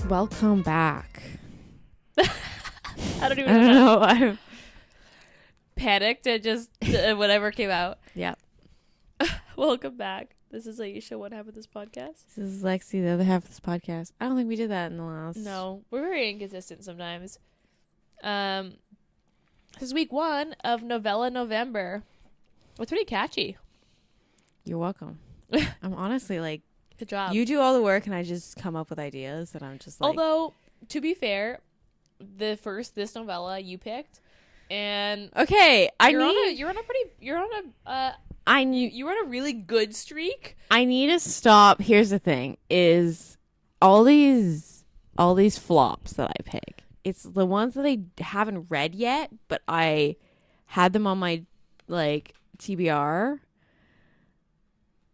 welcome back. I don't know. I panicked and just whatever came out. Yep. Welcome back. This is Ayesha. What happened to this podcast? This is Lexi, the other half of this podcast. I don't think we did that in the last. No, we're very inconsistent sometimes. This is week 1 of Novella November. It's pretty catchy. You're welcome. I'm honestly like, good job. you do all the work and I just come up with ideas and I'm just like. Although, to be fair, this novella you picked, and okay, you're on a really good streak. I need to stop. Here's the thing: is all these flops that I pick. It's the ones that I haven't read yet, but I had them on my like TBR,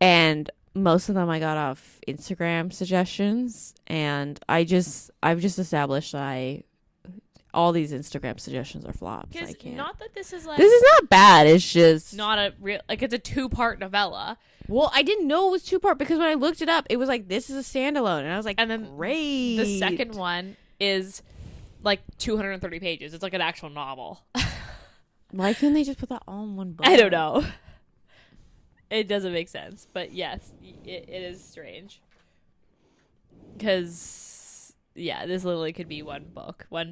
and most of them I got off Instagram suggestions, and I've just established that all these Instagram suggestions are flops. I can't. Not that this is not bad. It's just not a real, it's a 2-part novella. Well, I didn't know it was 2-part because when I looked it up, it was like, this is a standalone, and I was like, and then great. The second one is like 230 pages. It's like an actual novel. Why couldn't they just put that all in one book? I don't know. It doesn't make sense, but yes, it is strange. Because, yeah, this literally could be one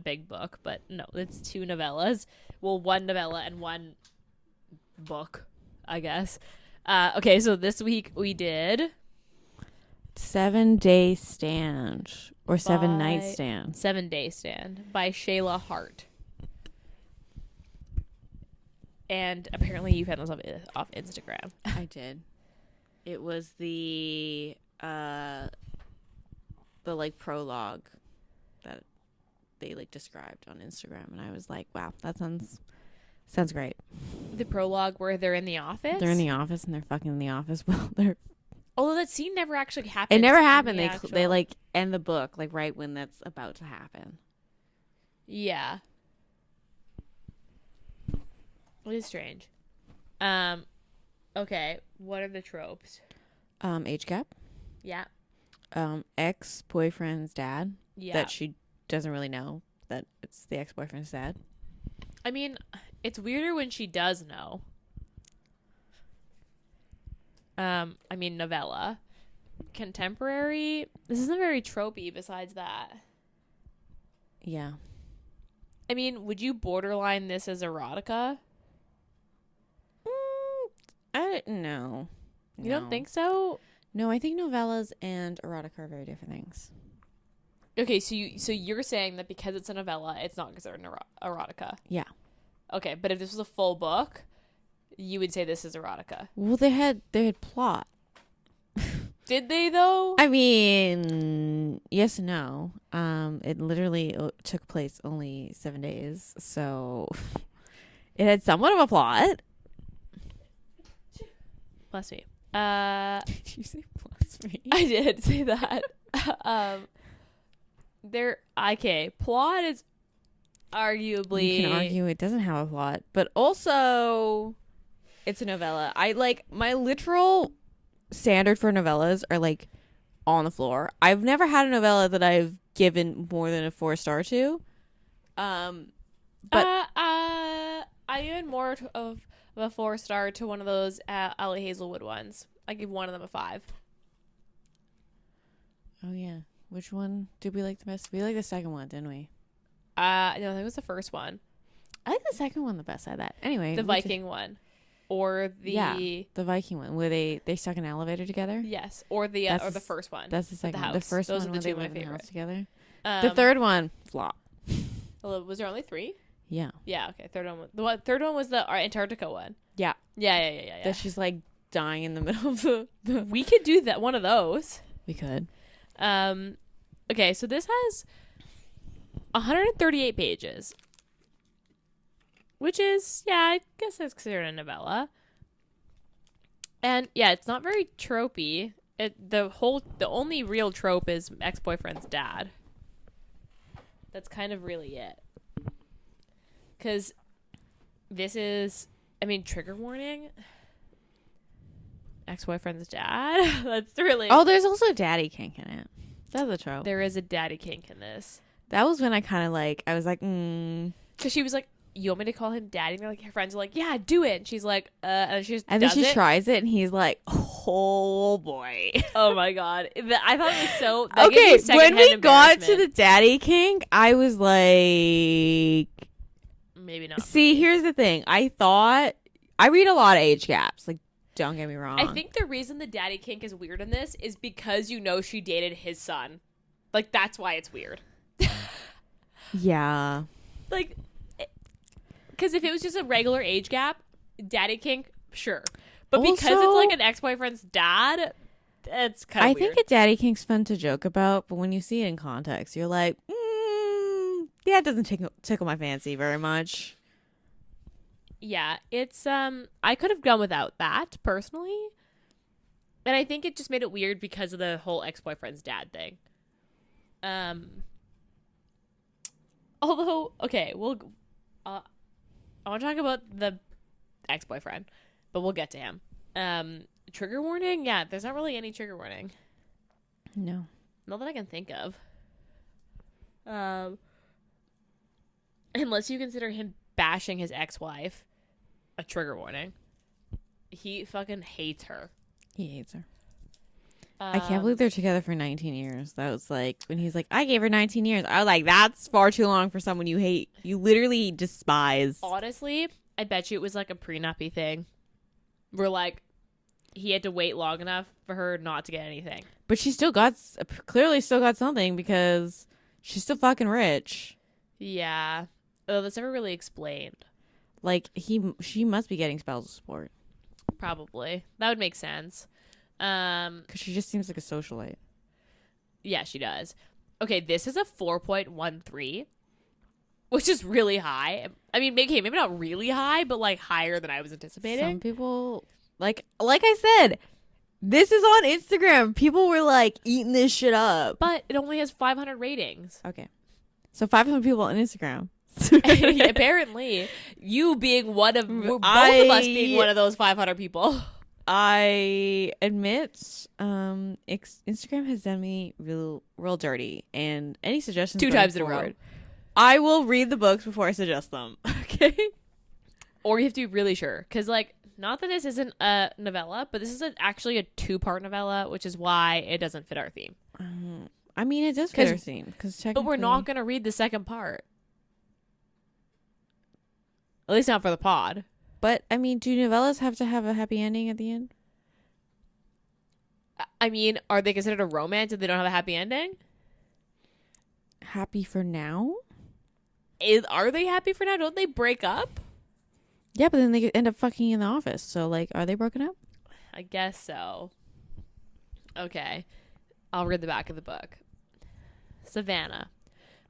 big book, but no, it's 2 novellas. Well, 1 novella and 1 book, I guess. Okay, so this week we did 7-Day Stand or 7-Night Stand. 7-Day Stand by Shayla Hart. And apparently you found this off Instagram. I did. It was the like prologue that they like described on Instagram, and I was like, wow, that sounds great. The prologue where they're in the office? They're in the office and they're fucking in the office. Well, they're. Although that scene never actually happened. It never happened. They like end the book like right when that's about to happen. Yeah. It is strange. Okay. What are the tropes? Age gap. Yeah. Ex-boyfriend's dad. Yeah. That she doesn't really know that it's the ex-boyfriend's dad. I mean, it's weirder when she does know. I mean, novella. Contemporary. This isn't very tropey besides that. Yeah. I mean, would you borderline this as erotica? I don't know. You don't think so? No, I think novellas and erotica are very different things. Okay, so you're saying that because it's a novella, it's not considered an erotica. Yeah. Okay, but if this was a full book, you would say this is erotica. Well, they had plot. Did they though? I mean, yes and no. It literally took place only 7 days, so it had somewhat of a plot. Bless me. Did you say bless me? I did say that. Plot is arguably. You can argue it doesn't have a plot, but also it's a novella. I like my literal standard for novellas are like on the floor. I've never had a novella that I've given more than a 4-star to. But I given more of a 4-star to one of those Allie Hazelwood ones. I give one of them a 5. Oh yeah, which one did we like the best? We liked the second one, didn't we? No, I think it was the first one. I like the second one the best out of that. Anyway, the Viking one, or the Viking one where they stuck an elevator together. Yes, or the first one. That's the second one. The first Those one are when the they two live in the favorite. house together. The third one flop. Was there only 3? Yeah. Yeah. Okay. Third one was the Antarctica one. Yeah. Yeah. That she's like dying in the middle of the. We could do that. One of those. We could. Okay. So this has 138 pages, which is I guess that's considered a novella. And yeah, it's not very tropey. The only real trope is ex-boyfriend's dad. That's kind of really it. Because this is, trigger warning. Ex-boyfriend's dad. That's really. Oh, there's also daddy kink in it. That's a trope. There is a daddy kink in this. That was when I kind of I was like, Because she was like, you want me to call him daddy? And they're like, her friends are like, yeah, do it. And she's like, and she just and then does she it. tries it, and he's like, oh boy. Oh my God. I thought it was so. Okay, when we got to the daddy kink, I was like, maybe not. See, here's the thing. I read a lot of age gaps. Like, don't get me wrong. I think the reason the daddy kink is weird in this is because she dated his son. Like, that's why it's weird. Yeah. Like, because if it was just a regular age gap, daddy kink, sure. But Also, because it's like an ex-boyfriend's dad, it's kind of weird. I think a daddy kink's fun to joke about, but when you see it in context, you're like, yeah, it doesn't tickle my fancy very much. Yeah, it's I could have gone without that personally, and I think it just made it weird because of the whole ex-boyfriend's dad thing. Although, okay, I want to talk about the ex-boyfriend, but we'll get to him. Trigger warning? Yeah, there's not really any trigger warning. No, not that I can think of. Unless you consider him bashing his ex-wife a trigger warning. He fucking hates her. He hates her. I can't believe they're together for 19 years. That was like, when he's like, I gave her 19 years. I was like, that's far too long for someone you hate. You literally despise. Honestly, I bet you it was like a prenup-y thing. Where like, he had to wait long enough for her not to get anything. But she clearly still got something because she's still fucking rich. Yeah. Oh, that's never really explained. Like, she must be getting spousal support. Probably. That would make sense. Because she just seems like a socialite. Yeah, she does. Okay, this is a 4.13, which is really high. I mean, maybe not really high, but like higher than I was anticipating. Some people, like I said, this is on Instagram. People were like eating this shit up. But it only has 500 ratings. Okay. So 500 people on Instagram. Apparently, you being one of both of us being one of those 500 people. I admit, Instagram has done me real dirty, and any suggestions 2 times in a row. I will read the books before I suggest them. Okay. Or you have to be really sure, because like, not that this isn't a novella, but this is actually a 2-part novella, which is why it doesn't fit our theme. I mean, it does fit our theme, but we're not going to read the second part. At least not for the pod. But, I mean, do novellas have to have a happy ending at the end? I mean, are they considered a romance if they don't have a happy ending? Happy for now? Are they happy for now? Don't they break up? Yeah, but then they end up fucking in the office. So, like, are they broken up? I guess so. Okay. I'll read the back of the book. Savannah.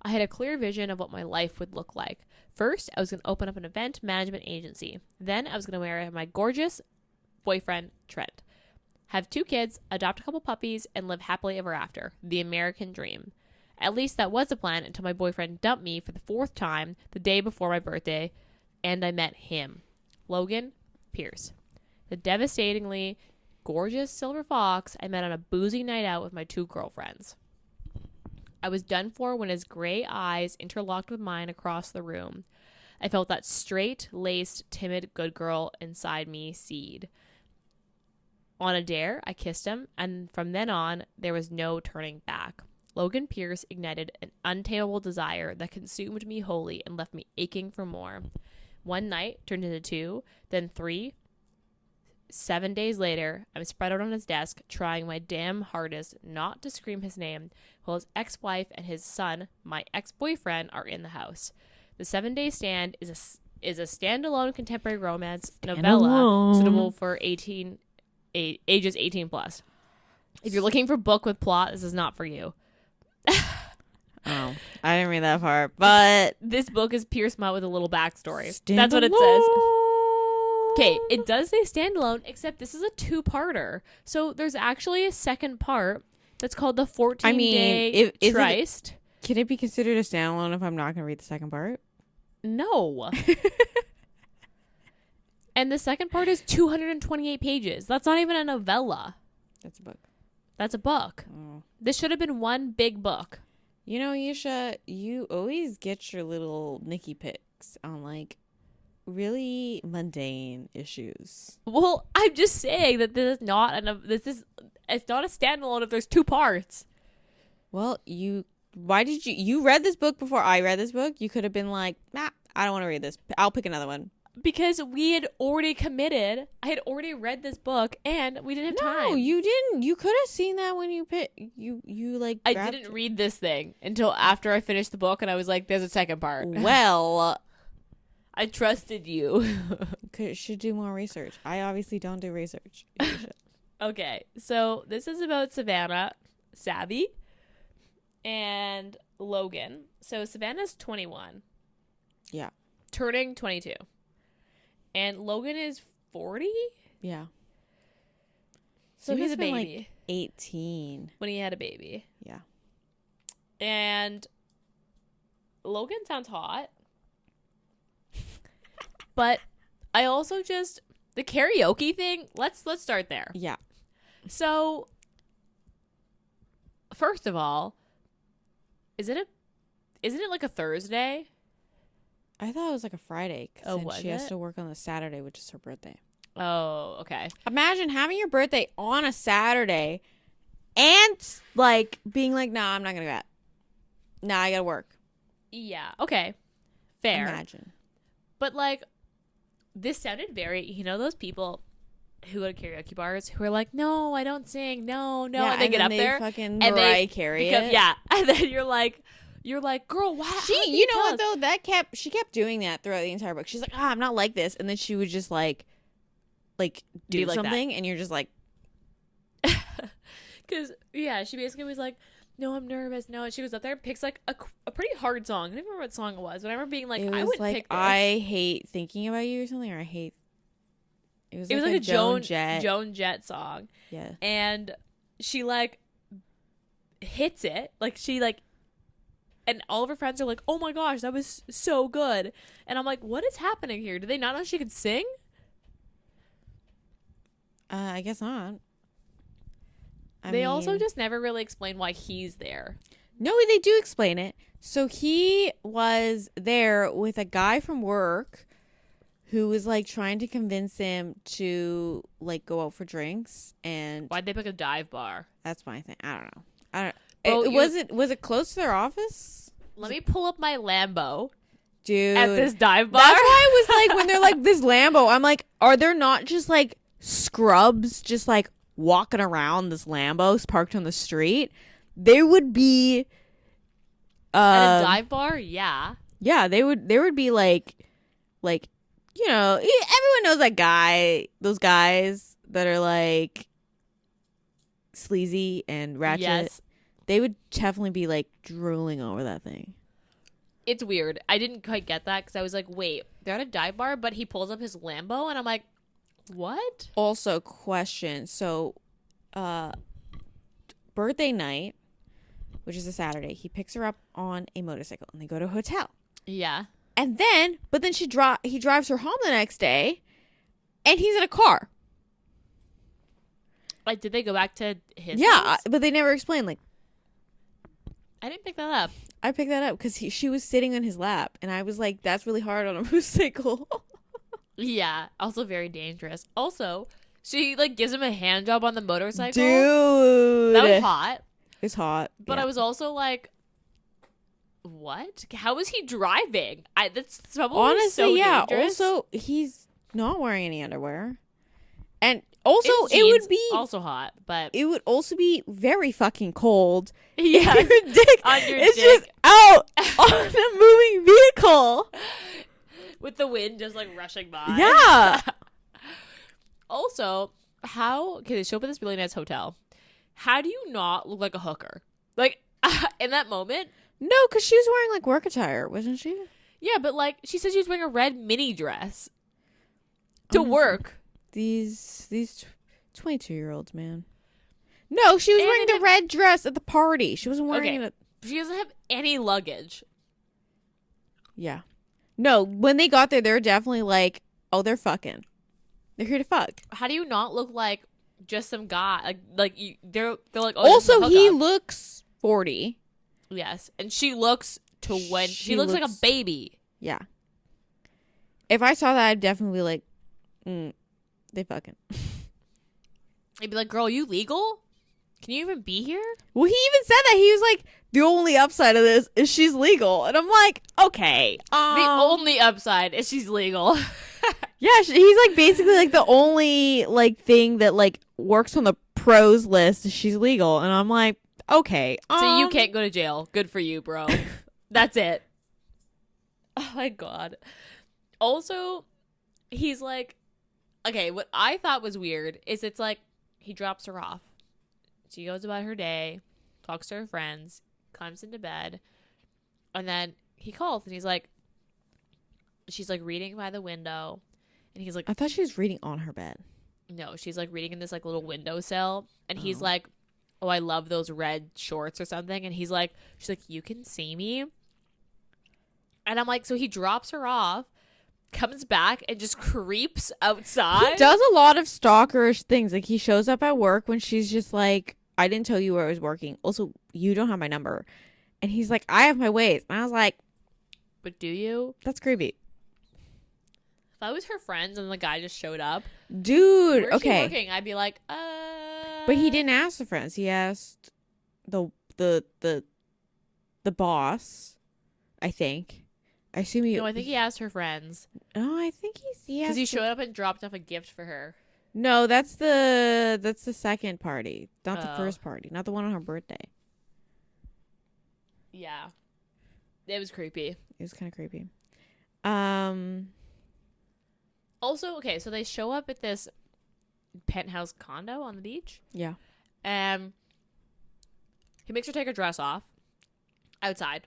I had a clear vision of what my life would look like. First, I was going to open up an event management agency. Then, I was going to marry my gorgeous boyfriend, Trent. Have 2 kids, adopt a couple puppies, and live happily ever after. The American dream. At least that was the plan until my boyfriend dumped me for the 4th time the day before my birthday, and I met him. Logan Pierce. The devastatingly gorgeous silver fox I met on a boozy night out with my 2 girlfriends. I was done for when his gray eyes interlocked with mine across the room. I felt that straight-laced, timid good girl inside me seed. On a dare, I kissed him, and from then on, there was no turning back. Logan Pierce ignited an untamable desire that consumed me wholly and left me aching for more. One night turned into 2, then 3. 7 days later, I'm spread out on his desk, trying my damn hardest not to scream his name, while his ex-wife and his son, my ex-boyfriend, are in the house. The 7-Day Stand is a standalone contemporary romance novella suitable for ages 18 plus. If you're looking for a book with plot, this is not for you. Oh, I didn't read that part, but this book is Pierce Mutt with a little backstory. That's what it says. Okay, it does say standalone, except this is a 2-parter. So there's actually a second part that's called the 14-Day Tryst. Can it be considered a standalone if I'm not going to read the second part? No. And the second part is 228 pages. That's not even a novella. That's a book. That's a book. Oh. This should have been one big book. You know, Ayesha, you always get your little Nikki picks on like really mundane issues. Well, I'm just saying that this is not it's not a standalone if there's 2 parts. Well, why did you read this book before I read this book? You could have been like, nah, I don't want to read this. I'll pick another one. Because we had already committed. I had already read this book and we didn't have time. No, you didn't. You could have seen that when you picked. You like. I didn't read this thing until after I finished the book and I was like, there's a second part. Well, I trusted you. Should do more research. I obviously don't do research. Okay, so this is about Savannah, Savvy, and Logan. So Savannah's 21. Yeah. Turning 22. And Logan is 40? Yeah. So He he's a must've been, baby. like 18. When he had a baby. Yeah. And Logan sounds hot. But I also just the karaoke thing, let's start there. Yeah. So first of all, isn't it like a Thursday? I thought it was like a Friday. Oh, Since was she has it? to work on the Saturday, which is her birthday. Oh, okay. Imagine having your birthday on a Saturday and like being like, nah, I'm not going to go out. Nah, I got to work. Yeah, okay. Fair. Imagine. But like this sounded very, those people who go to karaoke bars who are like, no, I don't sing, no, Yeah, and they get then up there fucking and Mariah Carey it. yeah, and then you're like, girl, why? You know what though? She kept doing that throughout the entire book. She's like, I'm not like this, and then she would just like do like something, and you're just like, because she basically was like, no, I'm nervous, no, and she goes up there and picks like a pretty hard song. I don't remember what song it was, but I remember being like, it I was wouldn't like pick this. I hate thinking about you or something, or I hate. It was like a a Joan Jett. Joan Jett song. Yeah. And she like hits it, like she like. And all of her friends are like, oh my gosh, that was so good. And I'm like, what is happening here? Did they not know she could sing? I guess not. They also just never really explain why he's there. No, they do explain it. So he was there with a guy from work who was like trying to convince him to like go out for drinks, and Why'd they pick a dive bar? that's my thing. I don't know. Bro, Was it close to their office? Let me pull up my Lambo Dude. at this dive bar. That's why I was like, when they're like this Lambo, I'm like, are there not just like scrubs just like walking around this Lambo parked on the street? They would be At a dive bar? Yeah. Yeah, they would be like everyone knows that guy, those guys that are like sleazy and ratchet. Yes. They would definitely be like drooling over that thing. It's weird. I didn't quite get that because I was like, wait, they're at a dive bar, but he pulls up his Lambo, and I'm like, what? Also, question. So, birthday night, which is a Saturday, he picks her up on a motorcycle, and they go to a hotel. Yeah. And then, but then he drives her home the next day, and he's in a car. Like, did they go back to his Yeah, house? but they never explained. Like, I didn't pick that up. I picked that up because she was sitting on his lap, and I was like, that's really hard on a motorcycle. Yeah. Also very dangerous. Also, she like gives him a hand job on the motorcycle. Dude, That was hot. It's hot. But yeah. I was also like, what? How is he driving? That's probably honestly, so yeah. dangerous. Also, he's not wearing any underwear, and also It's it would jeans, be also hot, but it would also be very fucking cold. yeah, If your dick on your is dick. just out on a moving vehicle. with the wind just like rushing by. Yeah. Also, they show up at this really nice hotel. How do you not look like a hooker? Like in that moment? No, because she was wearing like work attire, wasn't she? Yeah, but like she said she was wearing a red mini dress to work. These 22-year-olds, man. No, she was And wearing it the red dress at the party. She wasn't wearing Okay. it. She doesn't have any luggage. Yeah. No, when they got there, they were definitely like, oh, they're fucking. They're here to fuck. How do you not look like just some guy. They're like, oh, this is Also, a he hookup. looks 40. Yes, and she looks she looks like a baby. Yeah. If I saw that, I'd definitely be like, they fucking. I'd be like, girl, you legal? Can you even be here? Well, he even said that. He was like, the only upside of this is she's legal. And I'm like, okay. The only upside is she's legal. Yeah, he's like basically like the only like thing that like works on the pros list is she's legal. And I'm like, okay. So you can't go to jail. Good for you, bro. That's it. Oh my God. Also, he's like, okay, what I thought was weird is it's like he drops her off. She goes about her day, talks to her friends, climbs into bed, and then he calls and he's like, she's like reading by the window, and he's like, I thought she was reading on her bed. no, she's like reading in this like little windowsill, and he's like, oh, I love those red shorts or something, and she's like, you can see me, and I'm like, so he drops her off, comes back and just creeps outside. He does a lot of stalkerish things. Like he shows up at work when she's just like, I didn't tell you where I was working. Also, you don't have my number. And he's like, I have my ways. And I was like, but do you? that's creepy. If I was her friends and the guy just showed up, Dude, where's she okay. working? I'd be like, But he didn't ask the friends. He asked the boss, I think. I assume he. No, I think he asked her friends. Oh, I think Because he showed up and dropped off a gift for her. No, that's the second party, not the Oh. first party, not the one on her birthday. Yeah. It was creepy. It was kind of creepy. Also, okay, so they show up at this penthouse condo on the beach. Yeah. And he makes her take her dress off outside.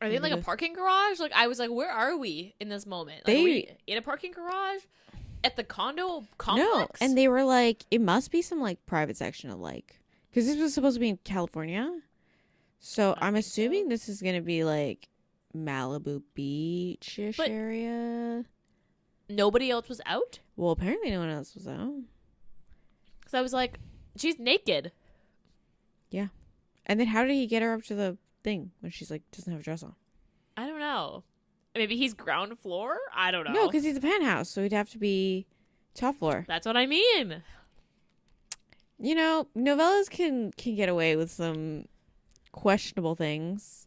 Are they in like a parking garage? Like, I was like, where are we in this moment? Like, are we in a parking garage? At the condo complex? No, and they were like, it must be some like private section of like, because this was supposed to be in California, so I'm assuming this is gonna be like Malibu Beach-ish area. Nobody else was out? Well, apparently no one else was out. Because I was like, she's naked. Yeah, and then how did he get her up to the thing when she's like doesn't have a dress on? I don't know. Maybe he's ground floor? I don't know. No, because he's a penthouse, so he'd have to be top floor. That's what I mean. You know, novellas can get away with some questionable things.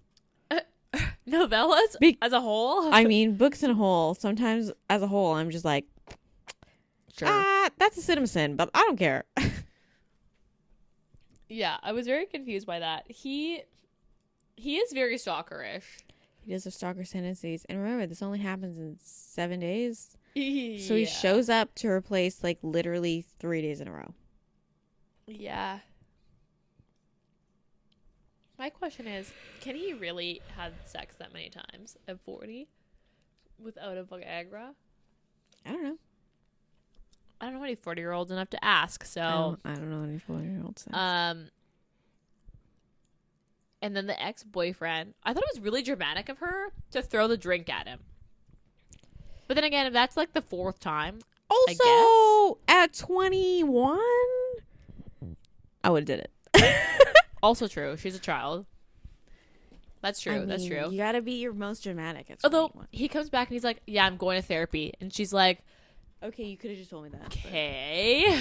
Novellas as a whole? I mean, books in a whole. Sometimes as a whole, I'm just like, Sure. That's a citizen, but I don't care. Yeah, I was very confused by that. He is very stalkerish. He does have stalker tendencies. And remember, this only happens in 7 days. Yeah. So he shows up to replace, like, literally 3 days in a row. Yeah. My question is, can he really have sex that many times at 40 without a Viagra? I don't know. I don't know any 40-year-olds enough to ask, so... I don't know any 40-year-olds. And then the ex-boyfriend, I thought it was really dramatic of her to throw the drink at him. But then again, if that's like the fourth time, Also, at 21, I would have did it. also true. She's a child. That's true. That's true. You gotta be your most dramatic at 21. Although he comes back and he's like, yeah, I'm going to therapy. And she's like, Okay, you could have just told me that. okay.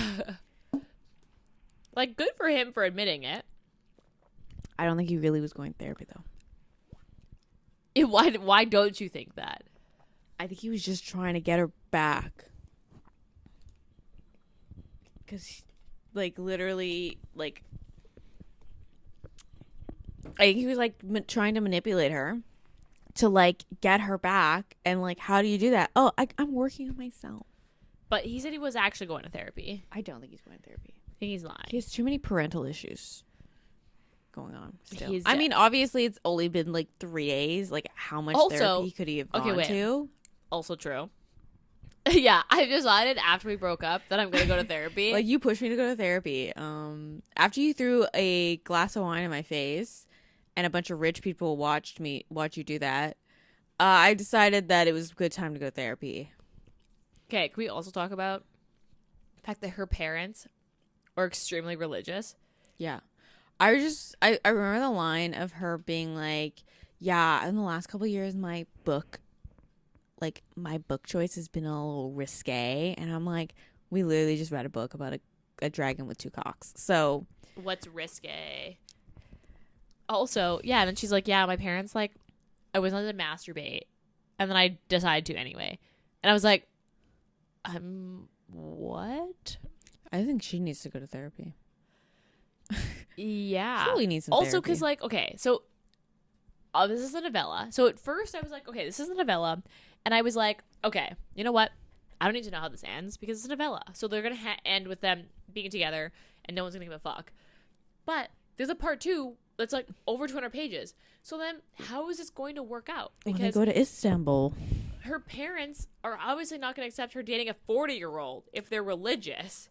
Like, good for him for admitting it. I don't think he really was going to therapy, though. Why don't you think that? I think he was just trying to get her back. Because, like, literally, like... I think he was, like, trying to manipulate her to, like, get her back. And, like, how do you do that? Oh, I'm working on myself. But he said he was actually going to therapy. I don't think he's going to therapy. I think he's lying. He has too many parental issues going on still. He's I mean, obviously, it's only been, like, 3 days. Like, how much therapy could he have gone to? Also true. Yeah, I decided after we broke up that I'm going to go to therapy. Like, you pushed me to go to therapy. After you threw a glass of wine in my face and a bunch of rich people watch you do that, I decided that it was a good time to go to therapy. Okay, can we also talk about the fact that her parents or extremely religious. Yeah. I remember the line of her being like, yeah, in the last couple of years, my book choice has been a little risque. And I'm like, we literally just read a book about a dragon with 2 cocks. So What's risque? Also, yeah, and then she's like, yeah, my parents, like, I was on to masturbate. And then I decided to anyway. And I was like, what? I think she needs to go to therapy. Yeah. She really needs some also, therapy. because, like, okay, so this is a novella. So at first I was like, okay, this is a novella. And I was like, okay, you know what? I don't need to know how this ends because it's a novella. So they're going to end with them being together and no one's going to give a fuck. But there's a part 2 that's like over 200 pages. So then how is this going to work out? When Because they go to Istanbul. her parents are obviously not going to accept her dating a 40-year-old if they're religious.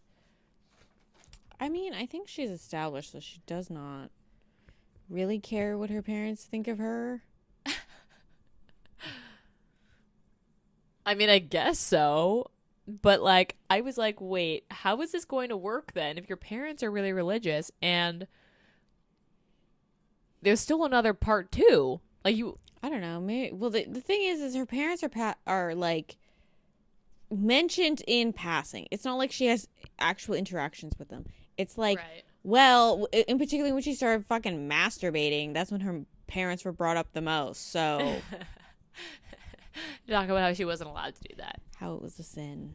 I mean, I think she's established that she does not really care what her parents think of her. I mean, I guess so. But, like, I was like, wait, how is this going to work then if your parents are really religious and there's still another part 2? Like, you... I don't know. Maybe. Well, the thing is her parents are like mentioned in passing. It's not like she has actual interactions with them. It's like, Right. well, in particular when she started fucking masturbating, that's when her parents were brought up the most. So Talk about how she wasn't allowed to do that. how it was a sin.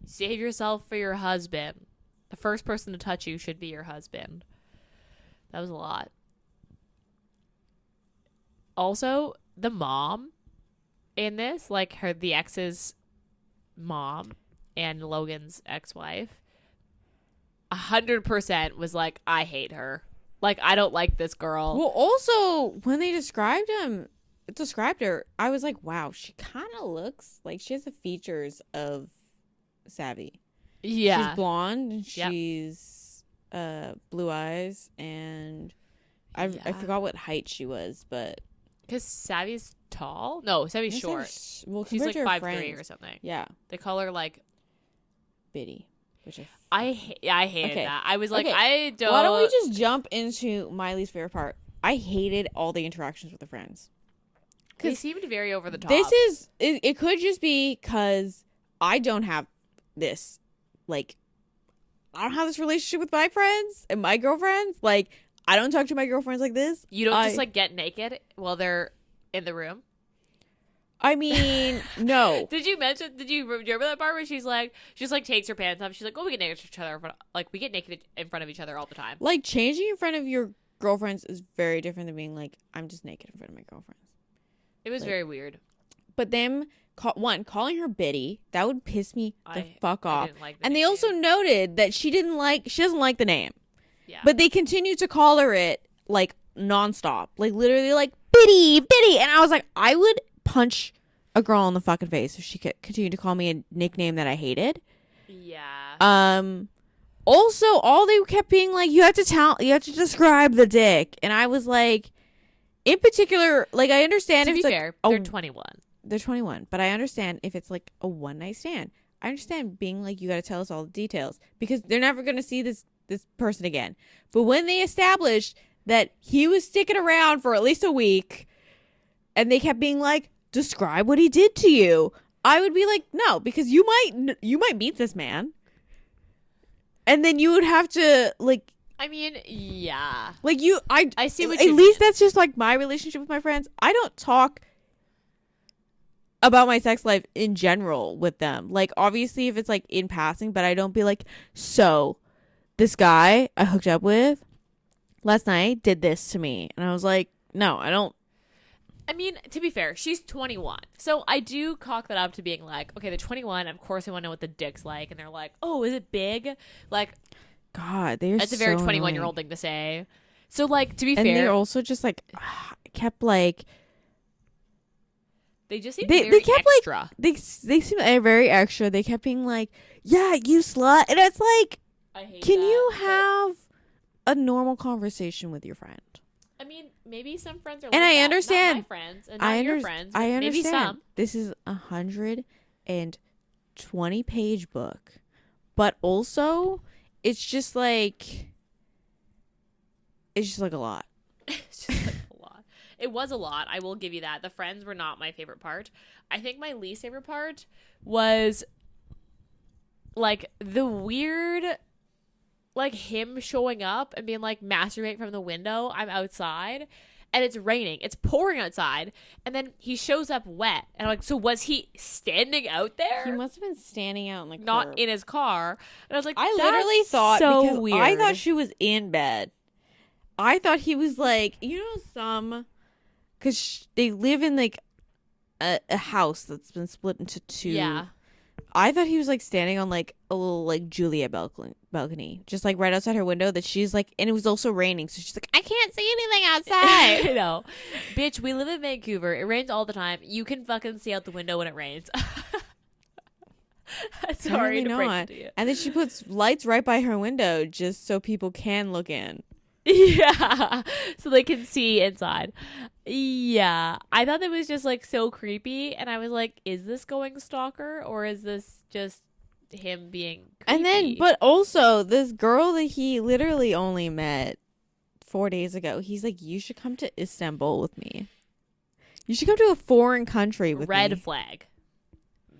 Save yourself for your husband. The first person to touch you should be your husband. That was a lot. Also, the mom in this, like the ex's mom and Logan's ex-wife, 100% was like, I hate her. Like, I don't like this girl. Well, also when they described her, I was like, wow, she kind of looks like she has the features of Savvy. Yeah. She's blonde and Yep. she's blue eyes, and I forgot what height she was, but Because Savvy's tall? No, Savvy's short. Well, She's compared like to her 5'3" friends, or something. yeah, They call her like... Biddy, which I hated Okay. that. I was like, Okay. I don't... Why don't we just jump into my least favorite part? I hated all the interactions with the friends. They seemed very over the top. It could just be because I don't have this, like, I don't have this relationship with my friends and my girlfriends. Like, I don't talk to my girlfriends like this. You don't just like get naked while they're in the room. I mean, no. Did you remember that part where she just like takes her pants off? She's like, oh, we get naked each other. Like, we get naked in front of each other all the time. Like, changing in front of your girlfriends is very different than being like, I'm just naked in front of my girlfriends. It was very weird. But them, calling her Biddy, that would piss me the fuck off. Didn't like the And they nickname. also noted that she doesn't like the name. Yeah. But they continue to call her it, like, nonstop. Like, literally, like, Biddy, Biddy. And I was like, I would punch a girl in the fucking face if she could continue to call me a nickname that I hated. Yeah. Also, all they kept being like, you have to describe the dick. And I was like, in particular, like, I understand To if be it's fair, like, they're 21. they're 21, but I understand if it's like a one night stand. I understand being like, you got to tell us all the details because they're never going to see this person again. But when they established that he was sticking around for at least a week and they kept being like, describe what he did to you, I would be like, no, because you might meet this man. And then you would have to, like, I mean, yeah. like, I see what at you least mean. that's just like my relationship with my friends. I don't talk about my sex life in general with them. Like, obviously if it's like in passing, but I don't be like, so this guy I hooked up with last night did this to me. And I was like, no, I don't. I mean, to be fair, she's 21. So I do cock that up to being like, okay, they're 21. Of course I want to know what the dick's like. And they're like, oh, is it big? Like, God, they're that's a very 21-year-old thing to say. So, like, to be and fair. they also just like kept like, They just seem they very kept extra. like they seem very extra. They kept being like, yeah, you slut. And it's like, I hate can that, you but- have a normal conversation with your friend? I mean, maybe some friends are And like I that. understand. Not my friends and not your friends. I but understand. Maybe some. This is 120-page book, but also it's just like a lot. It's just like a lot. It was a lot. I will give you that. The friends were not my favorite part. I think my least favorite part was like the weird, like him showing up and being like, masturbate from the window. I'm outside and it's raining. It's pouring outside. And then he shows up wet. And I'm like, so was he standing out there? He must have been standing out in the not curb. in his car. And I was like, I literally thought, so because weird. I thought she was in bed. I thought he was like, because they live in like a house that's been split into two. Yeah. I thought he was like standing on like a little like Julia balcony, just like right outside her window. That she's like, and it was also raining, so she's like, I can't see anything outside. I know, bitch. We live in Vancouver. It rains all the time. You can fucking see out the window when it rains. Sorry to break it to you. And then she puts lights right by her window just so people can look in. Yeah, so they can see inside. Yeah, I thought that was just like so creepy, and I was like, is this going stalker or is this just him being creepy? And then, but also this girl that he literally only met 4 days ago, he's like, you should come to Istanbul with me. You should come to a foreign country with me. Red flag.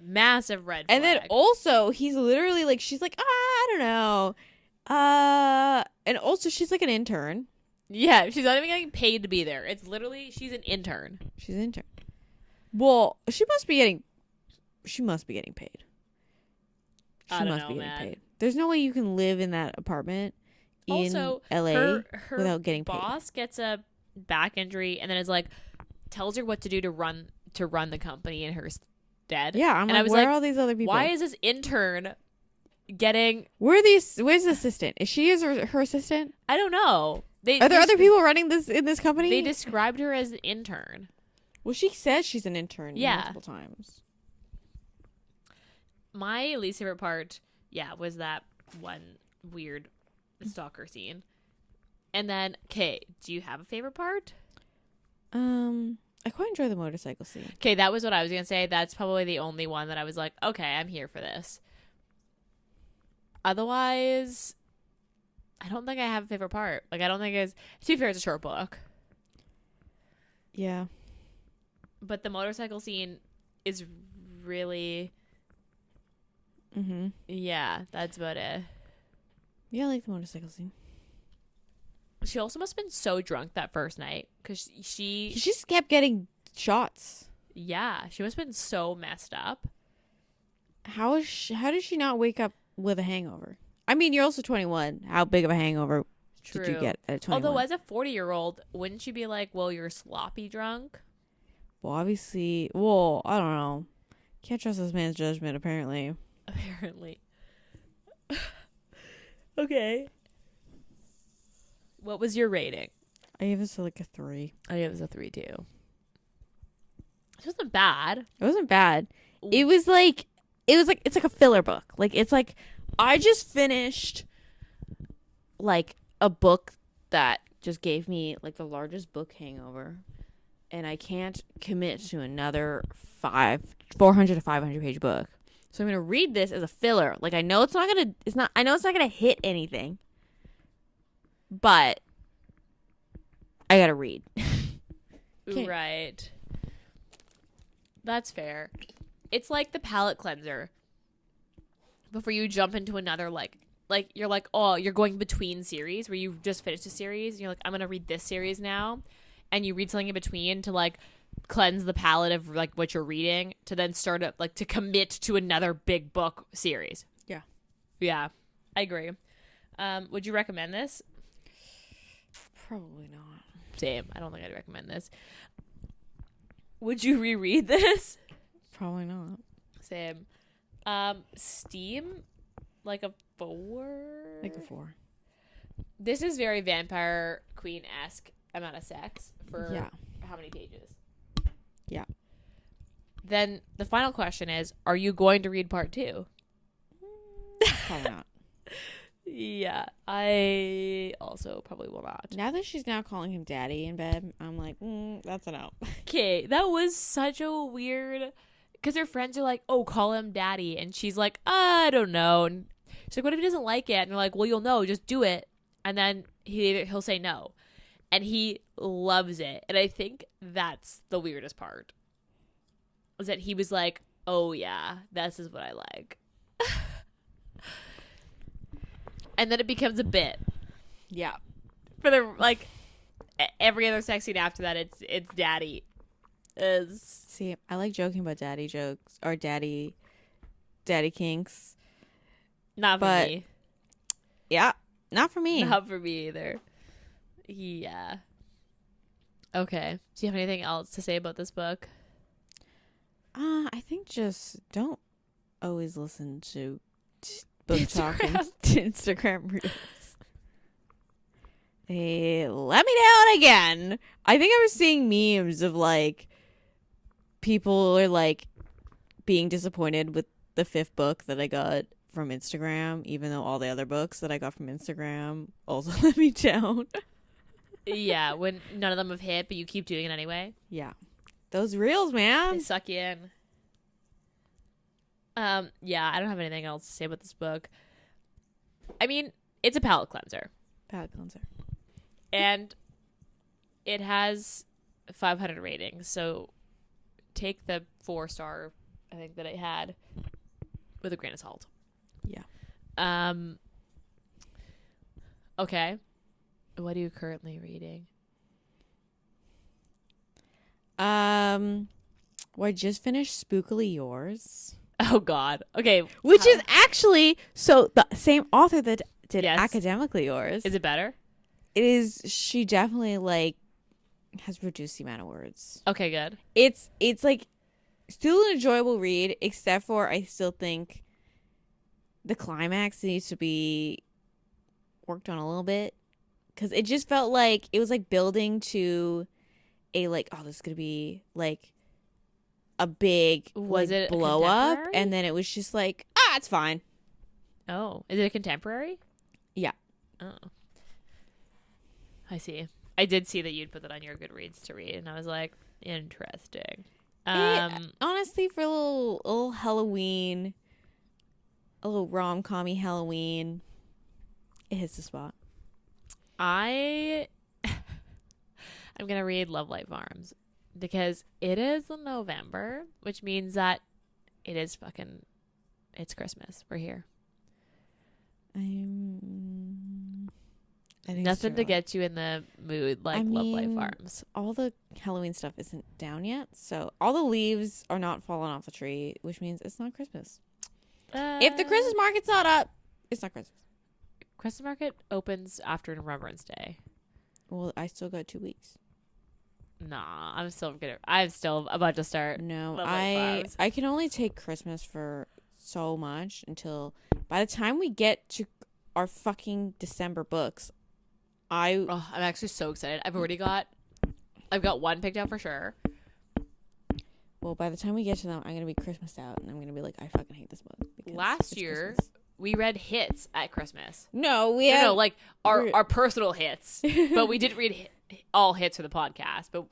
Massive red flag. And then also, he's literally like, she's like, I don't know. And also she's like an intern. Yeah, she's not even getting paid to be there. It's literally, she's an intern. She's an intern. Well, she must be getting paid. She must be getting paid. There's no way you can live in that apartment in LA her without getting paid. Boss gets a back injury and then is like, tells her what to do to run the company in her stead. Yeah, I'm like, where are all these other people? Why is this intern getting? Where's the assistant? Is she her assistant? I don't know. Are there other people running this in this company? They described her as an intern. Well, she says she's an intern multiple times. My least favorite part, was that one weird stalker scene. And then, okay, do you have a favorite part? I quite enjoy the motorcycle scene. Okay, that was what I was gonna say. That's probably the only one that I was like, okay, I'm here for this. Otherwise, I don't think I have a favorite part. Like, I don't think it's... To be fair, it's a short book. Yeah. But the motorcycle scene is really... Mm-hmm. Yeah, that's about it. Yeah, I like the motorcycle scene. She also must have been so drunk that first night. Because she just kept getting shots. Yeah, she must have been so messed up. How did she not wake up with a hangover? I mean, you're also 21. How big of a hangover did you get at 21? Although as a 40-year-old, wouldn't you be like, well, you're sloppy drunk? Well, obviously. Well, I don't know. Can't trust this man's judgment, apparently. Okay. What was your rating? I gave this like a 3. I gave this a 3 too. It wasn't bad. It wasn't bad. It's like a filler book. Like, it's like, I just finished like a book that just gave me like the largest book hangover, and I can't commit to another 400 to 500 page book. So I'm going to read this as a filler. Like, I know it's not going to hit anything, but I got to read. Right. That's fair. It's like the palate cleanser. Before you jump into another, like you're like, oh, you're going between series where you just finished a series. And you're like, I'm going to read this series now. And you read something in between to like cleanse the palate of like what you're reading to then start up, like to commit to another big book series. Yeah. Yeah. I agree. Would you recommend this? Probably not. Same. I don't think I'd recommend this. Would you reread this? Probably not. Same. Steam, like a 4? Like a 4. This is very Vampire Queen-esque amount of sex for how many pages? Yeah. Then the final question is, are you going to read part 2? Probably not. Yeah, I also probably will not. Now that she's now calling him daddy in bed, I'm like, that's a no. Okay, that was such a weird... Because her friends are like, oh, call him daddy. And she's like, I don't know. And She's like, what if he doesn't like it? And they're like, well, you'll know, just do it. And then he'll say no. And he loves it. And I think that's the weirdest part. Was that he was like, oh yeah, this is what I like. And then it becomes a bit. Yeah. For the, like, every other sex scene after that, it's daddy. See, I like joking about daddy jokes or daddy kinks. Not for me. Yeah, not for me. Not for me either. Yeah. Okay. Do you have anything else to say about this book? I think just don't always listen to book talk and Instagram reels. They let me down again. I think I was seeing memes of like people are like being disappointed with the 5th book that I got from Instagram, even though all the other books that I got from Instagram also let me down. Yeah, when none of them have hit, but you keep doing it anyway. Yeah. Those reels, man. They suck you in. Yeah, I don't have anything else to say about this book. I mean, it's a palate cleanser. Palate cleanser. And it has 500 ratings, so take the 4-star, I think, that it had with a grain of salt. Yeah. Okay. What are you currently reading? Well, I just finished Spookily Yours. Oh God. Okay. Which is actually the same author that did Yes. Academically Yours. Is it better? It is. She definitely like has reduced the amount of words. Okay, good. It's like still an enjoyable read, except for I still think the climax needs to be worked on a little bit, because it just felt like it was like building to a like, oh, this is gonna be like a big Was like, it a blow up, contemporary? and then it was just like, it's fine. Oh, is it a contemporary? Yeah. Oh, I see. I did see that you'd put that on your Goodreads to read, and I was like, interesting. Honestly, for a little Halloween, a little rom-com-y Halloween, it hits the spot. I'm gonna read Love Light Farms because it is November, which means that it's Christmas. We're here. I think Nothing to so. get you in the mood like Love Light Farms. All the Halloween stuff isn't down yet, so all the leaves are not falling off the tree, which means it's not Christmas. If the Christmas market's not up, it's not Christmas. Christmas market opens after Remembrance Day. Well, I still got 2 weeks. Nah, I'm still about to start. No, Love Light Farms. I can only take Christmas for so much until by the time we get to our fucking December books. I'm actually so excited. I've got one picked out for sure. Well, by the time we get to them, I'm gonna be Christmased out, and I'm gonna be like, I fucking hate this book. because Last it's year, Christmas. we read hits at Christmas. No, we had like our personal hits, but we didn't read all hits for the podcast. But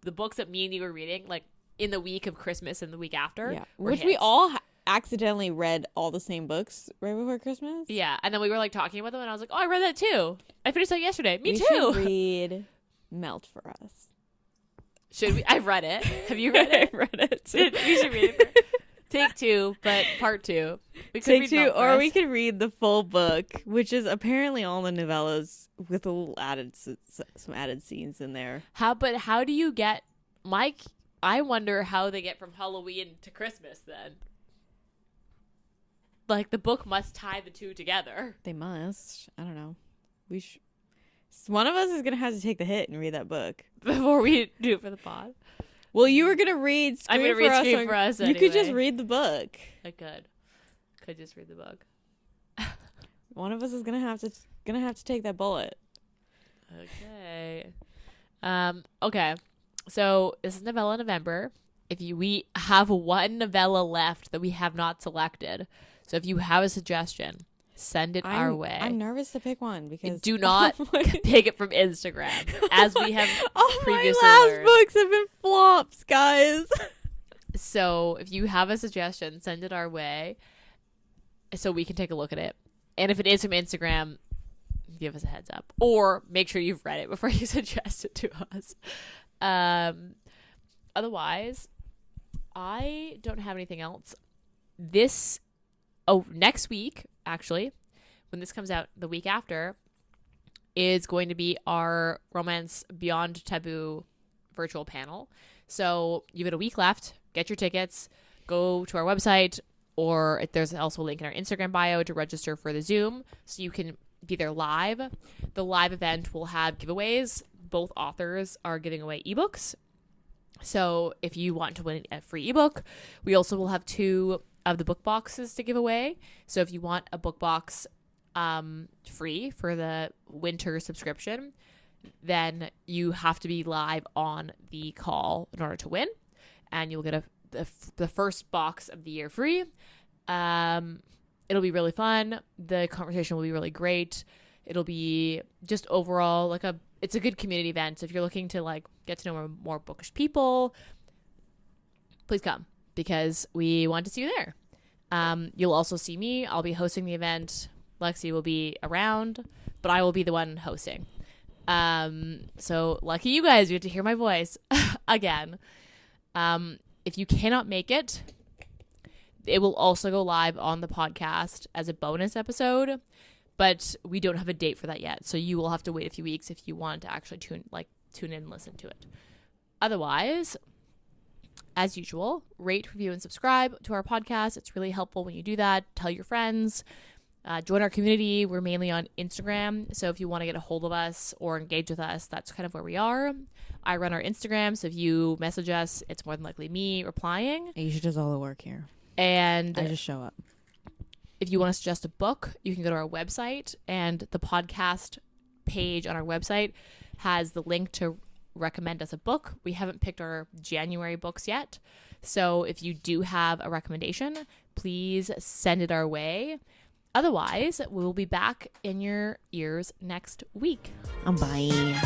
the books that me and you were reading, like in the week of Christmas and the week after, were which we hits. all accidentally read all the same books right before Christmas. Yeah, and then we were like talking about them, and I was like, "Oh, I read that too. I finished that yesterday. Me we too." Should read Melt for Us. Should we? I've read it. Have you read it? I read it. We should read it. Take 2, but part 2. We could Take read 2, Melt for or Us. we could read the full book, which is apparently all the novellas with a little some added scenes in there. How do you get Mike? I wonder how they get from Halloween to Christmas then. Like the book must tie the two together. They must. I don't know. One of us is gonna have to take the hit and read that book Before we do it for the pod. Well, you were gonna read. I'm gonna read Scream for Us. You could just anyway. read the book. I could just read the book. One of us is gonna have to take that bullet. Okay. Okay. So this is Novella November. We have one novella left that we have not selected. So if you have a suggestion, send it our way. I'm nervous to pick one because Do not pick it from Instagram, as we have all previously my last learned. books have been flops, guys. So if you have a suggestion, send it our way so we can take a look at it. And if it is from Instagram, give us a heads up. Or make sure you've read it before you suggest it to us. Otherwise, I don't have anything else. Next week, actually, when this comes out the week after, is going to be our Romance Beyond Taboo virtual panel. So you've got a week left. Get your tickets. Go to our website, or there's also a link in our Instagram bio to register for the Zoom so you can be there live. The live event will have giveaways. Both authors are giving away ebooks. So if you want to win a free ebook, we also will have 2 of the book boxes to give away. So if you want a book box free for the winter subscription, then you have to be live on the call in order to win, and you'll get the first box of the year free. It'll be really fun. The conversation will be really great. It'll be just overall it's a good community event. So if you're looking to get to know more bookish people, please come, because we want to see you there. You'll also see me. I'll be hosting the event. Lexi will be around, but I will be the one hosting. So lucky you guys, you get to hear my voice again. If you cannot make it, it will also go live on the podcast as a bonus episode, but we don't have a date for that yet. So you will have to wait a few weeks if you want to actually tune in and listen to it. Otherwise, as usual, rate, review, and subscribe to our podcast. It's really helpful when you do that. Tell your friends. Join our community. We're mainly on Instagram. So if you want to get a hold of us or engage with us, that's kind of where we are. I run our Instagram. So if you message us, it's more than likely me replying. Ayesha does all the work here. And I just show up. If you want to suggest a book, you can go to our website, and the podcast page on our website has the link to recommend us a book. We haven't picked our January books yet. So if you do have a recommendation, please send it our way. Otherwise, we will be back in your ears next week. Bye.